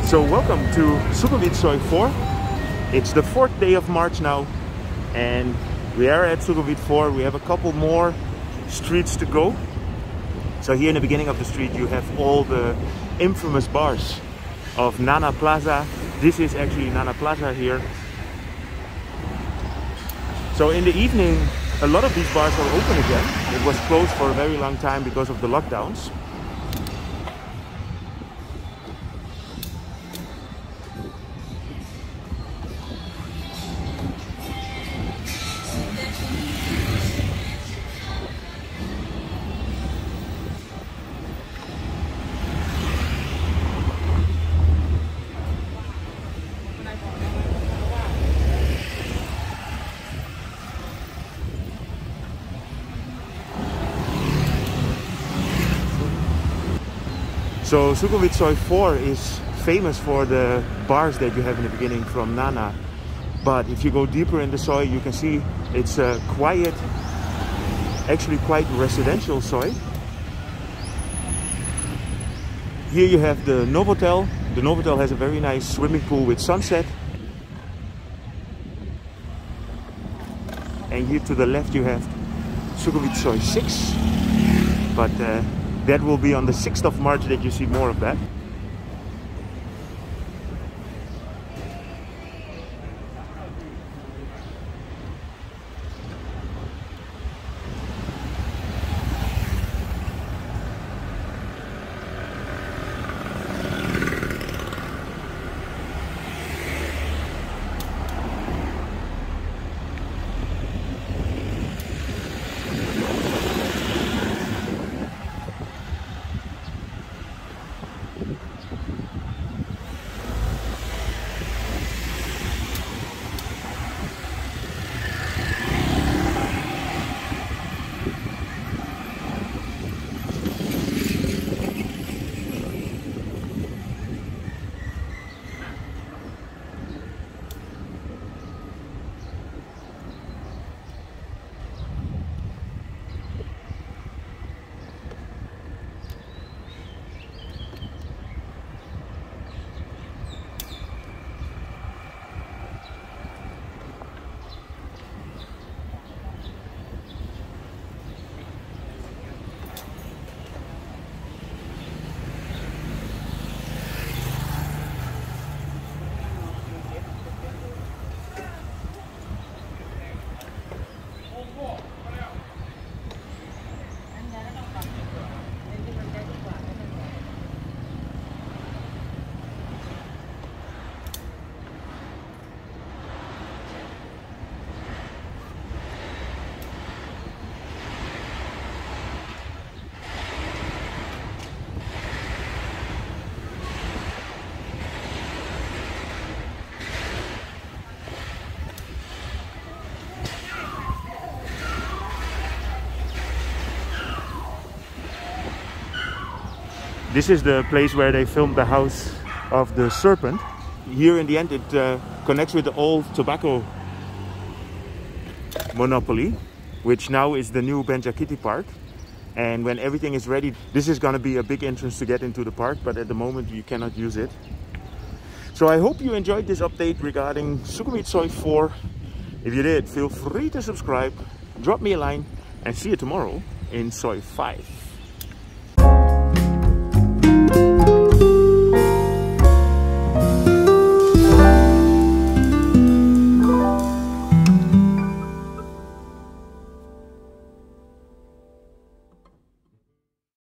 So welcome to Sukhumvit Soi 4. It's the 4th day of March now, and we are at Sukhumvit 4. We have a couple more streets to go. So here in the beginning of the street you have all the infamous bars of Nana Plaza. This is actually Nana Plaza here. So in the evening a lot of these bars are open again. It was closed for a very long time because of the lockdowns. So Sukhumvit Soi 4 is famous for the bars that you have in the beginning from Nana. But if you go deeper in the Soi, you can see it's a quiet, actually quite residential Soi. Here you have the Novotel. The Novotel has a very nice swimming pool with sunset. And here to the left you have Sukhumvit Soi 6. But that will be on the 6th of March that you see more of that. This is the place where they filmed the house of the serpent. Here in the end it connects with the old tobacco monopoly, which now is the new Benjakitti Park. And when everything is ready, this is going to be a big entrance to get into the park, but at the moment you cannot use it. So I hope you enjoyed this update regarding Sukhumvit Soi 4. If you did, feel free to subscribe, drop me a line, and see you tomorrow in Soi 5.